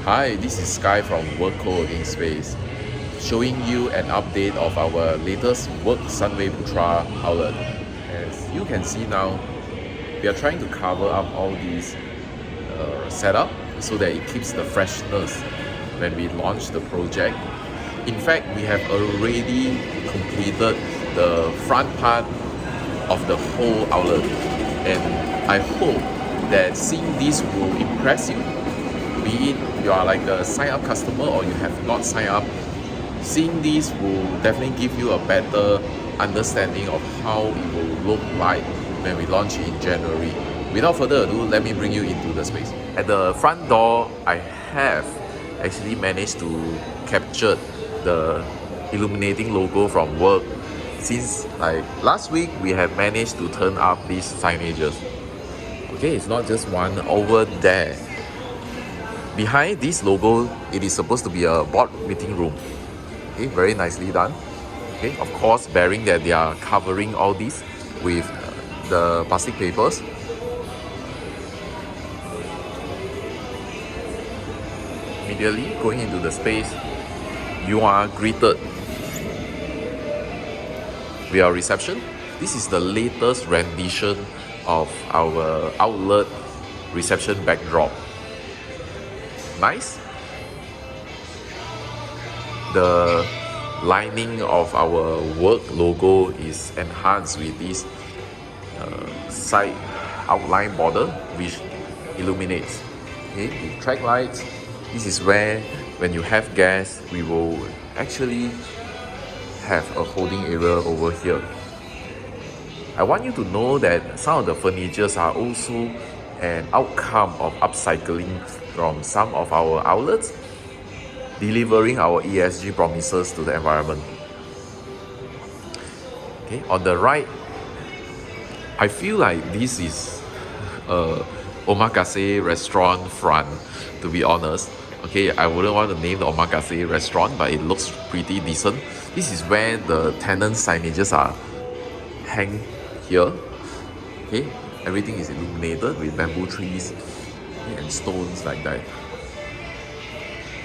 Hi, this is Sky from WORQ Space, showing you an update of our latest WORQ Sunway Putra outlet. As you can see now, we are trying to cover up all these setup so that it keeps the freshness when we launch the project. In fact, we have already completed the front part of the whole outlet, and I hope that seeing this will impress you. Be it you are like a sign up customer or you have not signed up, seeing this will definitely give you a better understanding of how it will look like when we launch in January. Without further ado, let me bring you into the space. At the front door, I have actually managed to capture the illuminating logo from WORQ. Since like last week, we have managed to turn up these signages. Okay, it's not just one over there. Behind this logo, it is supposed to be a board meeting room. Okay, very nicely done. Okay, of course, bearing that they are covering all this with the plastic papers. Immediately going into the space, you are greeted with our reception. This is the latest rendition of our outlet reception backdrop. Nice. The lining of our WORQ logo is enhanced with this side outline border which illuminates. Okay, the track lights. This is where when you have guests, we will actually have a holding area over here. I want you to know that some of the furnitures are also an outcome of upcycling from some of our outlets, delivering our ESG promises to the environment. Okay, on the right, I feel like this is a omakase restaurant front, to be honest. Okay, I wouldn't want to name the omakase restaurant, but it looks pretty decent. This is where the tenant signages are hang here. Okay, everything is illuminated with bamboo trees and stones like that.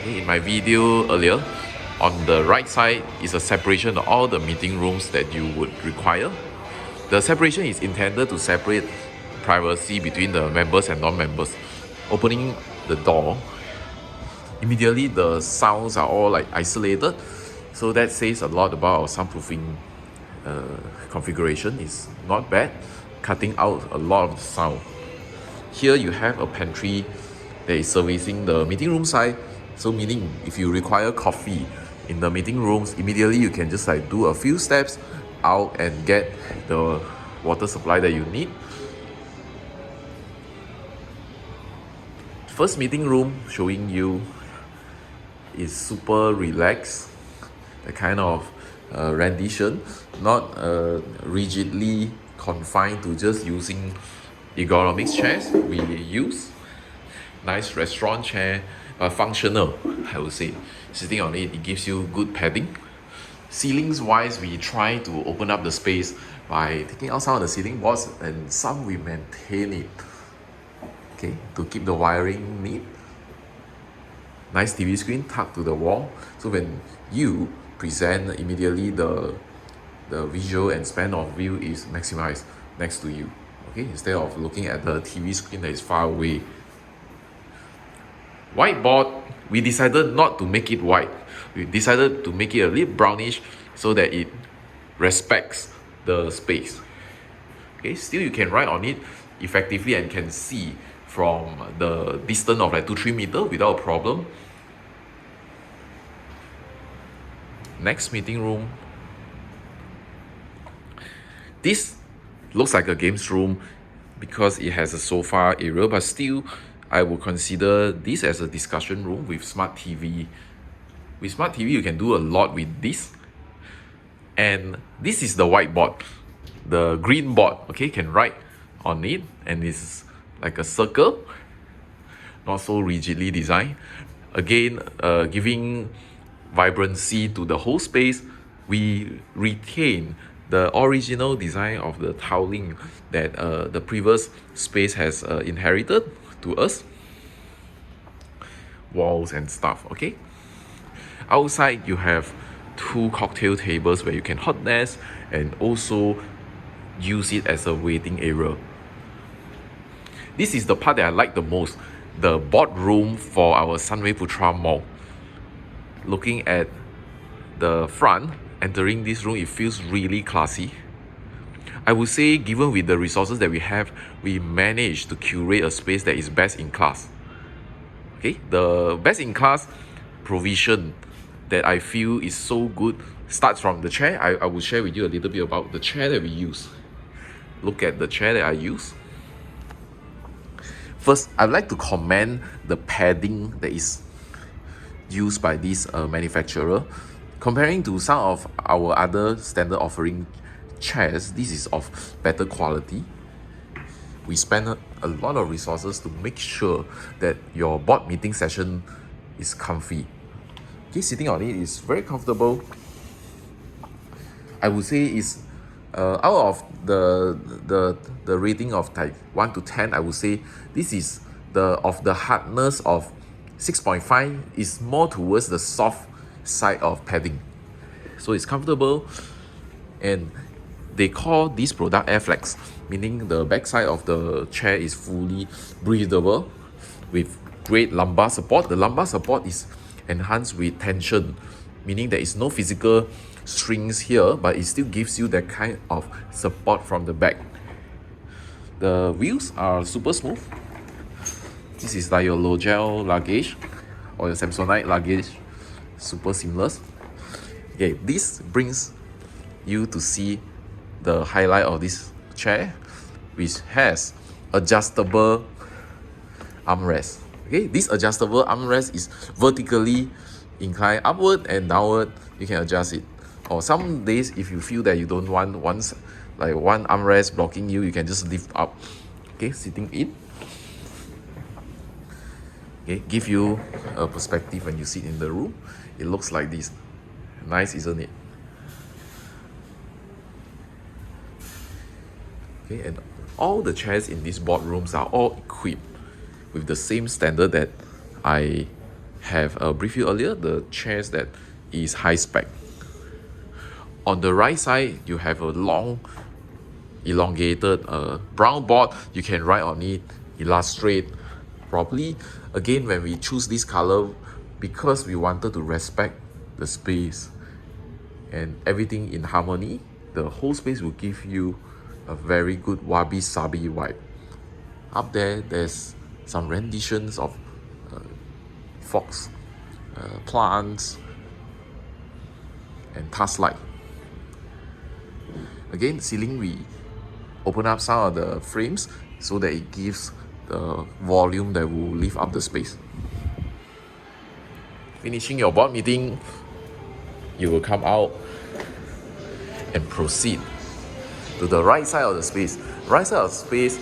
Okay, in my video earlier, on the right side is a separation of all the meeting rooms that you would require. The separation is intended to separate privacy between the members and non-members. Opening the door, immediately the sounds are all like isolated, so that says a lot about our soundproofing configuration. Is not bad, cutting out a lot of sound. Here you have a pantry that is servicing the meeting room side, so meaning if you require coffee in the meeting rooms, immediately you can just like do a few steps out and get the water supply that you need. First meeting room showing you is super relaxed, the kind of rendition, not rigidly confined to just using ergonomics chairs. We use nice restaurant chair, functional, I would say. Sitting on it, it gives you good padding. Ceilings wise, we try to open up the space by taking out some of the ceiling boards, and some we maintain it, okay, to keep the wiring neat. Nice TV screen tucked to the wall, so when you present, immediately the visual and span of view is maximized next to you. Okay, instead of looking at the TV screen that is far away. Whiteboard, we decided not to make it white. We decided to make it a little brownish so that it respects the space. Okay, still you can write on it effectively and can see from the distance of like 2-3 meters without a problem. Next meeting room. This looks like a games room because it has a sofa area, but still I would consider this as a discussion room with smart TV. With smart TV, you can do a lot with this. And this is the whiteboard, the green board, okay, can write on it, and it's like a circle, not so rigidly designed. Again, giving vibrancy to the whole space. We retain the original design of the tiling that the previous space has inherited to us. walls and stuff. Okay. Outside you have 2 cocktail tables where you can hot desk and also use it as a waiting area. This is the part that I like the most, the boardroom for our Sunway Putra mall. Looking at the front, entering this room, it feels really classy. I would say, given with the resources that we have, we managed to curate a space that is best in class. Okay, the best in class provision that I feel is so good starts from the chair. I will share with you a little bit about the chair that we use. Look at the chair that I use. First, I'd like to commend the padding that is used by this manufacturer. Comparing to some of our other standard offering chairs, this is of better quality. We spend a lot of resources to make sure that your board meeting session is comfy. Okay, sitting on it is very comfortable. I would say it's out of the rating of type 1 to 10, I would say this is the hardness of 6.5 is more towards the soft side of padding. So it's comfortable, and they call this product Airflex, meaning the backside of the chair is fully breathable with great lumbar support. The lumbar support is enhanced with tension, meaning there is no physical strings here, but it still gives you that kind of support from the back. The wheels are super smooth. This is like your low gel luggage or your Samsonite luggage, super seamless. Okay, this brings you to see the highlight of this chair, which has adjustable armrest. Okay, this adjustable armrest is vertically inclined upward and downward. You can adjust it. Or some days, if you feel that you don't want one armrest blocking you, you can just lift up. Okay, sitting in. Okay, give you a perspective when you sit in the room. It looks like this. Nice, isn't it? Okay, and all the chairs in these boardrooms are all equipped with the same standard that I have briefed you earlier, the chairs that is high spec. On the right side, you have a long, elongated brown board. You can write on it, illustrate properly. Again, when we choose this color, because we wanted to respect the space and everything in harmony, the whole space will give you a very good wabi-sabi vibe. Up there, there's some renditions of fox, plants, and task light. Again, ceiling, we open up some of the frames so that it gives the volume that will lift up the space. Finishing your board meeting, you will come out and proceed to the right side of the space. Right side of the space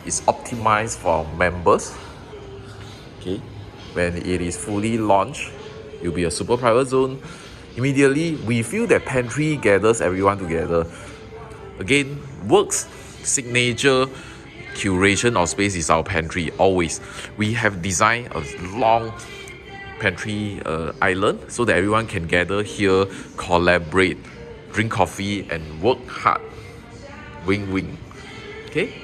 is optimized for members. Okay, when it is fully launched, it will be a super private zone. Immediately, we feel that pantry gathers everyone together. Again, WORQ's signature curation of space is our pantry. Always, we have designed a long pantry island so that everyone can gather here, collaborate, drink coffee, and work hard. Wing wing. Okay,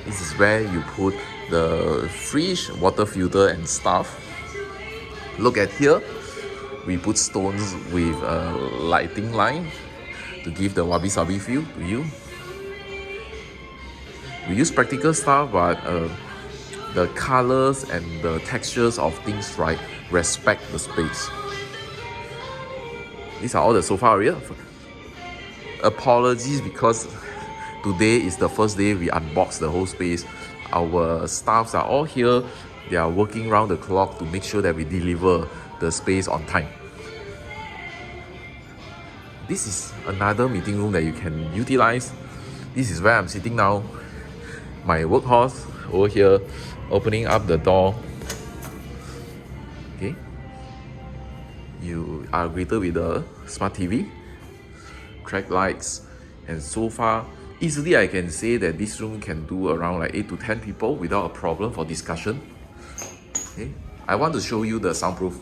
this is where you put the fridge, water filter, and stuff. Look at here, we put stones with a lighting line to give the wabi-sabi feel to you. We use practical stuff, but the colors and the textures of things respect the space. These are all the sofa area. Apologies because today is the first day we unbox the whole space. Our staffs are all here. They are working round the clock to make sure that we deliver the space on time. This is another meeting room that you can utilize. This is where I'm sitting now. My workhorse over here, opening up the door. Okay, you are greeted with a smart TV, track lights, and so far, easily I can say that this room can do around like 8 to 10 people without a problem for discussion. Okay, I want to show you the soundproof.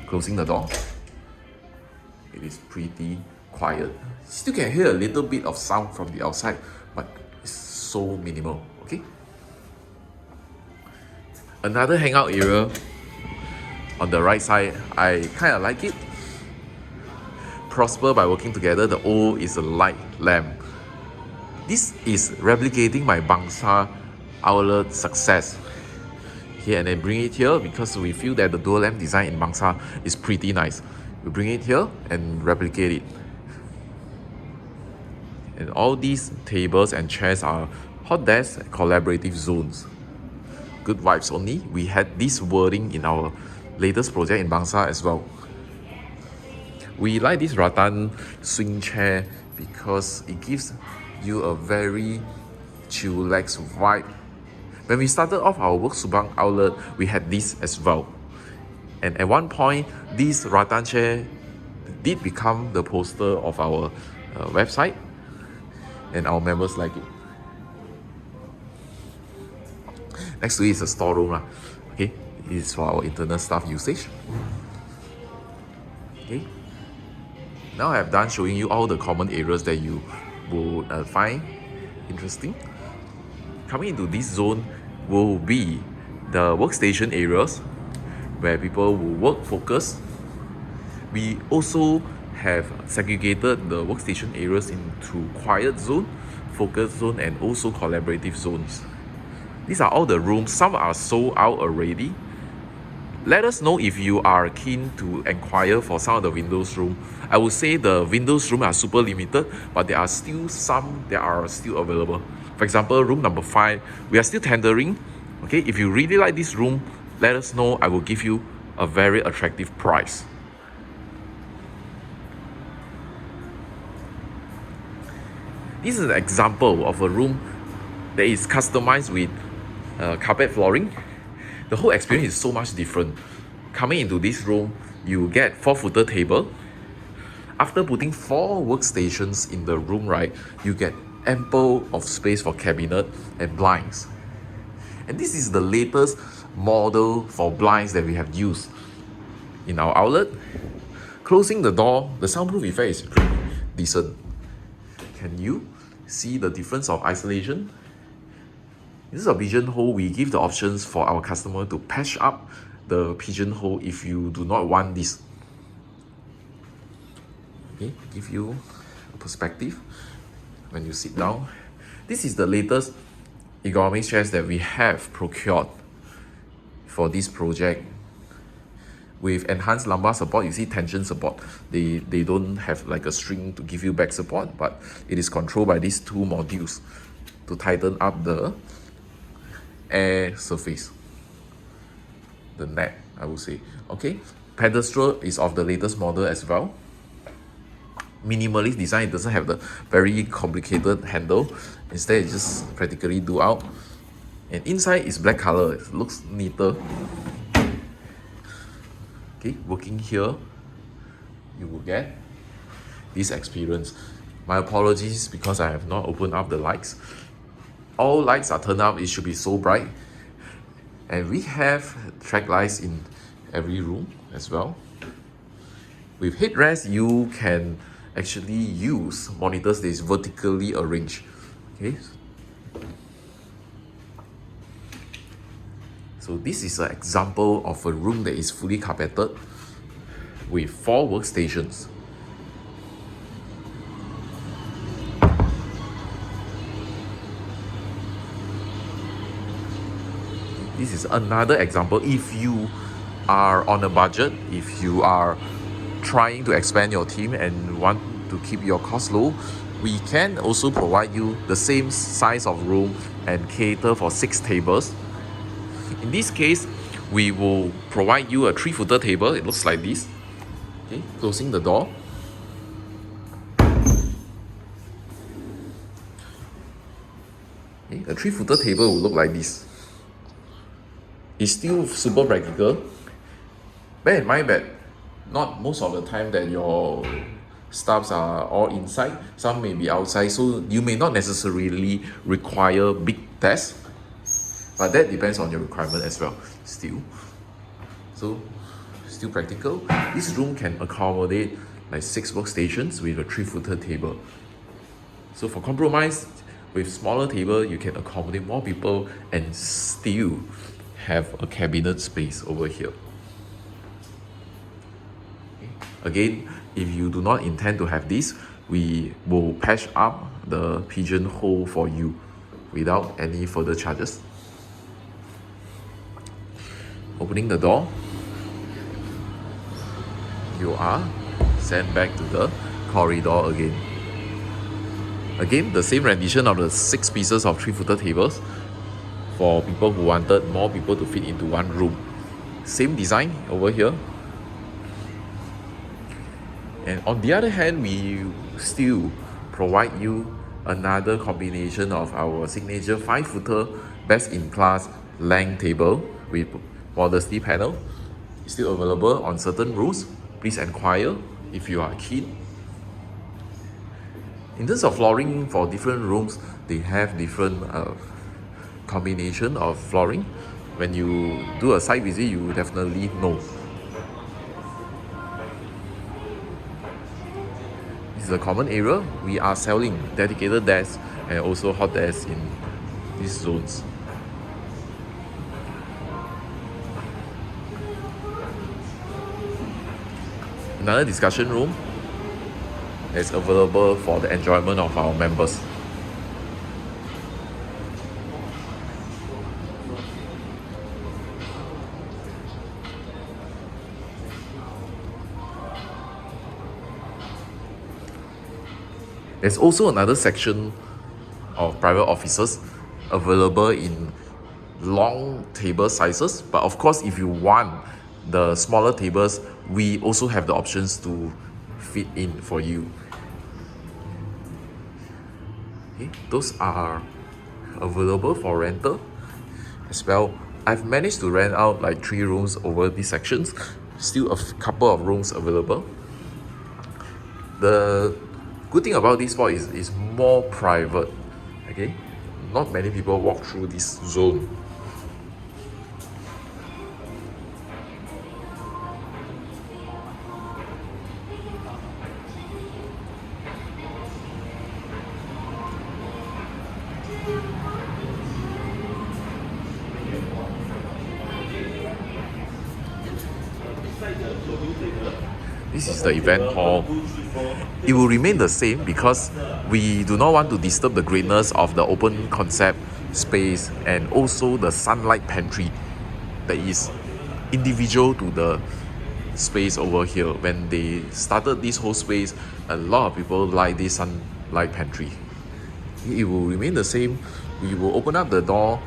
Closing the door. It is pretty quiet. Still can hear a little bit of sound from the outside, but it's so minimal. Okay. Another hangout area on the right side, I kind of like it. Prosper by working together. The O is a light lamp. This is replicating my Bangsa outlet success. Okay, and then bring it here because we feel that the dual lamp design in Bangsa is pretty nice. We bring it here and replicate it. And all these tables and chairs are hot desk collaborative zones. Good vibes only. We had this wording in our latest project in Bangsa as well. We like this rattan swing chair because it gives you a very chillax vibe. When we started off our WORQ Subang outlet, we had this as well. And at one point, this rattan chair did become the poster of our website, and our members like it. Next to it is a storeroom. Okay, it is for our internal staff usage. Okay. Now I have done showing you all the common areas that you would find interesting. Coming into this zone will be the workstation areas where people will work focus. We also have segregated the workstation areas into quiet zone, focus zone, and also collaborative zones. These are all the rooms. Some are sold out already. Let us know if you are keen to inquire for some of the Windows room. I would say the Windows room are super limited, but there are still some that are still available. For example, room number 5, we are still tendering. Okay, if you really like this room, let us know. I will give you a very attractive price. This is an example of a room that is customized with carpet flooring. The whole experience is so much different. Coming into this room, you get 4-footer table. After putting 4 workstations in the room, right, you get ample of space for cabinet and blinds. And this is the latest model for blinds that we have used in our outlet. Closing the door, the soundproof effect is pretty decent. Can you see the difference of isolation? This is a pigeonhole. We give the options for our customer to patch up the pigeonhole if you do not want this. Okay, give you a perspective when you sit down. This is the latest ergonomic chairs that we have procured for this project. With enhanced lumbar support, you see tension support. They don't have like a string to give you back support, but it is controlled by these 2 modules to tighten up the air surface, the net, I would say. Okay, pedestal is of the latest model as well. Minimalist design. It doesn't have the very complicated handle. Instead, it just practically do out. And inside is black color. It looks neater. Okay, working here, you will get this experience. My apologies because I have not opened up the lights. All lights are turned up. It should be so bright. And we have track lights in every room as well. With headrest, you can actually use monitors that is vertically arranged. Okay. So this is an example of a room that is fully carpeted with 4 workstations. This is another example. If you are on a budget, if you are trying to expand your team and want to keep your costs low, we can also provide you the same size of room and cater for 6 tables. In this case, we will provide you a 3-footer table. It looks like this. Okay, closing the door. Okay, a 3-footer table will look like this. It's still super practical. Bear in mind that not most of the time that your staffs are all inside. Some may be outside, so you may not necessarily require big desks. But that depends on your requirement as well, still. So, still practical. This room can accommodate like 6 workstations with a 3-footer table. So for compromise, with smaller table, you can accommodate more people and still have a cabinet space over here. Again, if you do not intend to have this, we will patch up the pigeonhole for you without any further charges. Opening the door, you are sent back to the corridor again. Again, the same rendition of the 6 pieces of 3-footer tables for people who wanted more people to fit into one room. Same design over here. And on the other hand, we still provide you another combination of our signature 5-footer best-in-class length table with modesty panel. It's still available on certain rooms. Please inquire if you are keen. In terms of flooring for different rooms, they have different combination of flooring. When you do a site visit, you will definitely know. This is a common area. We are selling dedicated desks and also hot desks in these zones. Another discussion room is available for the enjoyment of our members. There's also another section of private offices available in long table sizes, but of course if you want the smaller tables, we also have the options to fit in for you. Okay, those are available for rental as well. I've managed to rent out like 3 rooms over these sections. Still a couple of rooms available. The good thing about this spot is more private. Okay, not many people walk through this zone. This is the event hall. It will remain the same because we do not want to disturb the greatness of the open concept space and also the sunlight pantry that is individual to the space over here. When they started this whole space, a lot of people like this sunlight pantry. It will remain the same. We will open up the door.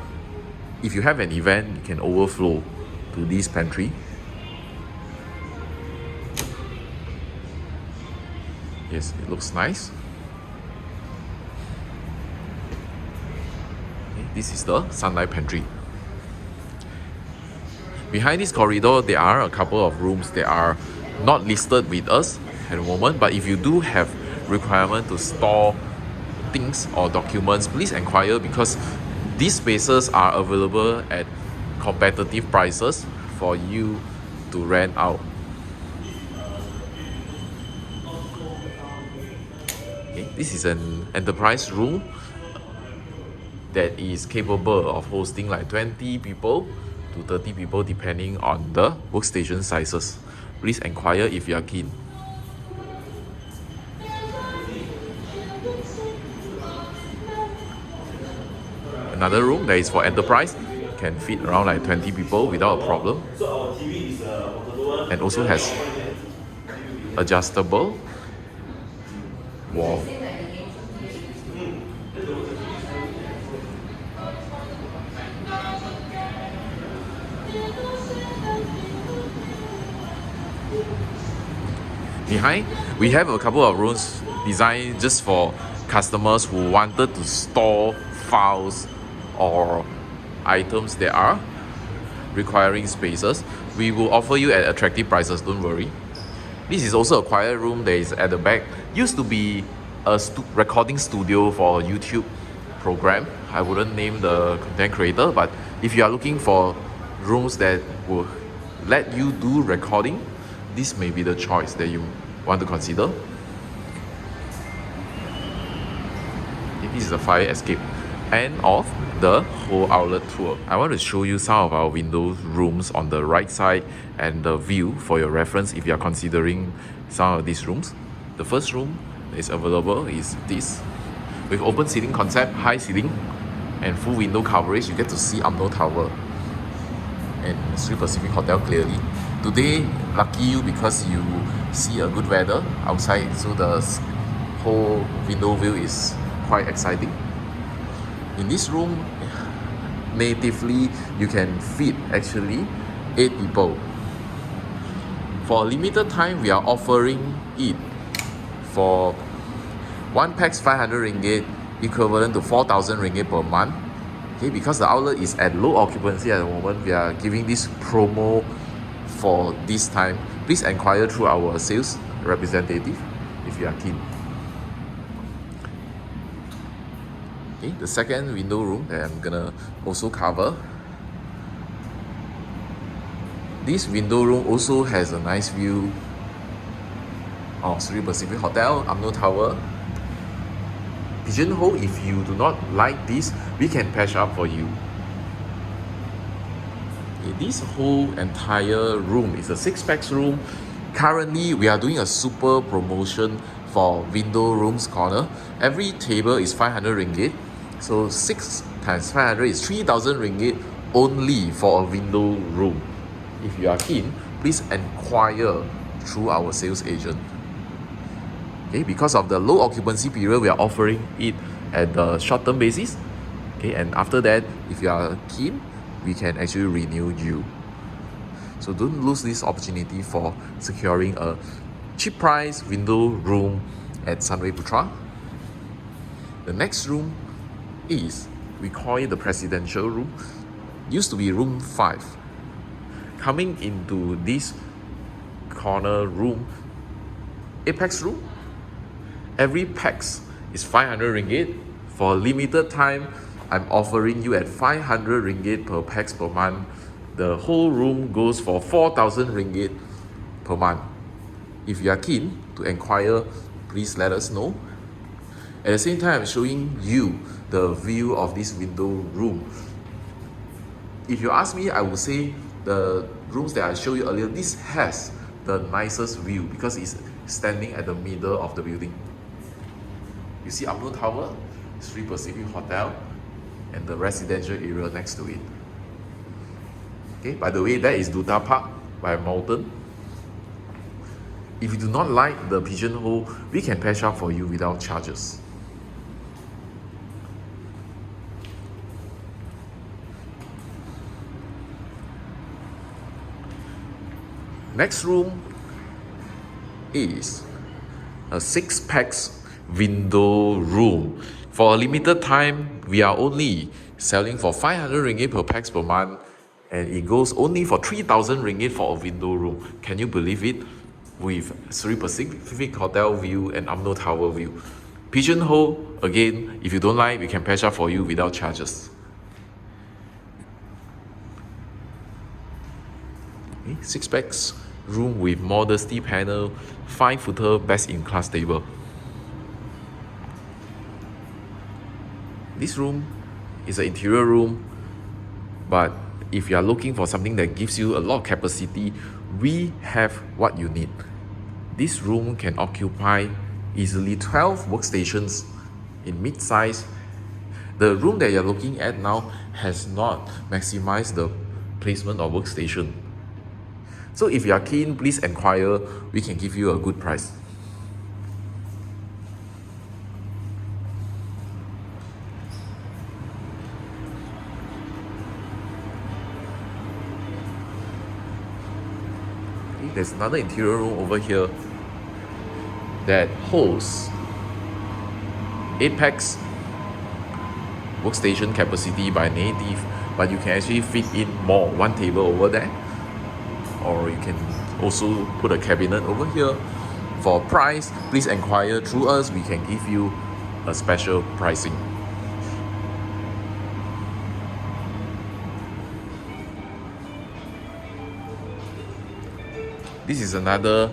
If you have an event, you can overflow to this pantry. Yes, it looks nice. Okay, this is the sunlight pantry. Behind this corridor, there are a couple of rooms that are not listed with us at the moment, but if you do have requirement to store things or documents, please inquire because these spaces are available at competitive prices for you to rent out. Okay, this is an enterprise room that is capable of hosting like 20 people to 30 people depending on the workstation sizes. Please inquire if you are keen. Another room that is for enterprise can fit around like 20 people without a problem, and also has adjustable wall. Behind, we have a couple of rooms designed just for customers who wanted to store files or items that are requiring spaces. We will offer you at attractive prices, don't worry. This is also a quiet room that is at the back. Used to be a recording studio for a YouTube program. I wouldn't name the content creator, but If you are looking for rooms that will let you do recording, this may be the choice that you want to consider. This is the fire escape. End of the whole outlet tour. I want to show you some of our window rooms on the right side and the view for your reference if you are considering some of these rooms. The first room is available is this. With open ceiling concept, high ceiling, and full window coverage, you get to see UMNO Tower and Sri Pacific Hotel clearly. Today, lucky you because you see a good weather outside, so the whole window view is quite exciting. In this room, natively, you can fit actually 8 people. For a limited time, we are offering it for 1 pax 500 ringgit, equivalent to 4,000 ringgit per month. Okay, because the outlet is at low occupancy at the moment, we are giving this promo for this time. Please inquire through our sales representative if you are keen. Okay, the second window room that I'm gonna also cover. This window room also has a nice view of Sri Pacific Hotel, UMNO Tower. Pigeonhole, if you do not like this, we can patch up for you. Okay, this whole entire room is a 6-pax room. Currently, we are doing a super promotion for window rooms corner. Every table is 500 ringgit. So 6 times 500 is 3,000 ringgit only for a window room. If you are keen, please inquire through our sales agent. Okay, because of the low occupancy period, we are offering it at the short-term basis. Okay, and after that, if you are keen, we can actually renew you. So don't lose this opportunity for securing a cheap price window room at Sunway Putra. The next room is, we call it the presidential room. Used to be room 5. Coming into this corner room, apex room, every pax is 500 ringgit. For a limited time, I'm offering you at 500 ringgit per pax per month. The whole room goes for 4,000 ringgit per month. If you are keen to inquire, please let us know. At the same time, I'm showing you the view of this window room. If you ask me, I would say the rooms that I showed you earlier, this has the nicest view because it's standing at the middle of the building. You see UMNO Tower, Sri Pacific Hotel, and the residential area next to it. Okay, by the way, that is Duta Park by Mountain. If you do not like the pigeonhole, we can patch up for you without charges. Next room is a 6-pax window room. For a limited time, we are only selling for 500 ringgit per pax per month, and it goes only for 3,000 ringgit for a window room. Can you believe it? With Sri Pacific Hotel view and UMNO Tower view. Pigeonhole, again, if you don't like, we can patch up for you without charges. Okay, 6-pax room with modesty panel, 5-footer best-in-class table. This room is an interior room, but if you are looking for something that gives you a lot of capacity, we have what you need. This room can occupy easily 12 workstations in mid-size. The room that you're looking at now has not maximized the placement of workstation. So if you are keen, please inquire. We can give you a good price. Okay, there's another interior room over here that holds 8-pax workstation capacity by native, but you can actually fit in more, 1 table over there. Or you can also put a cabinet over here. For price, please inquire through us. We can give you a special pricing. This is another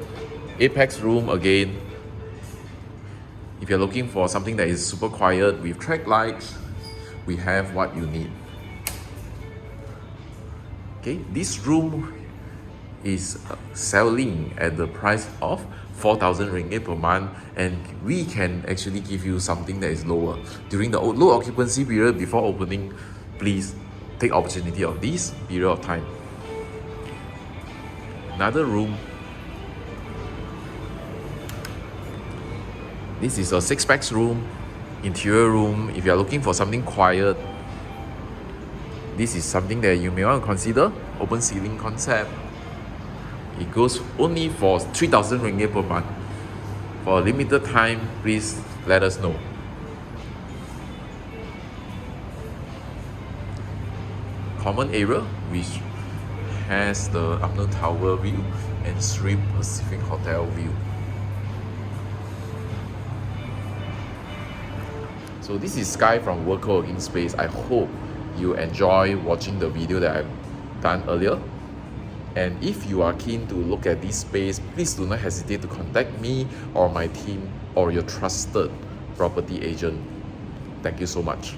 Apex room again. If you're looking for something that is super quiet with track lights, we have what you need. Okay, this room is selling at the price of 4,000 ringgit per month, and we can actually give you something that is lower. During the low occupancy period before opening, please take opportunity of this period of time. Another room. This is a 6-pax room, interior room. If you are looking for something quiet, this is something that you may want to consider. Open ceiling concept. It goes only for 3,000 ringgit per month. For a limited time, please let us know. Common area, which has the Upland Tower view and Sri Pacific Hotel view. So this is Sky from WORQ Space. I hope you enjoy watching the video that I've done earlier. And if you are keen to look at this space, please do not hesitate to contact me or my team or your trusted property agent. Thank you so much.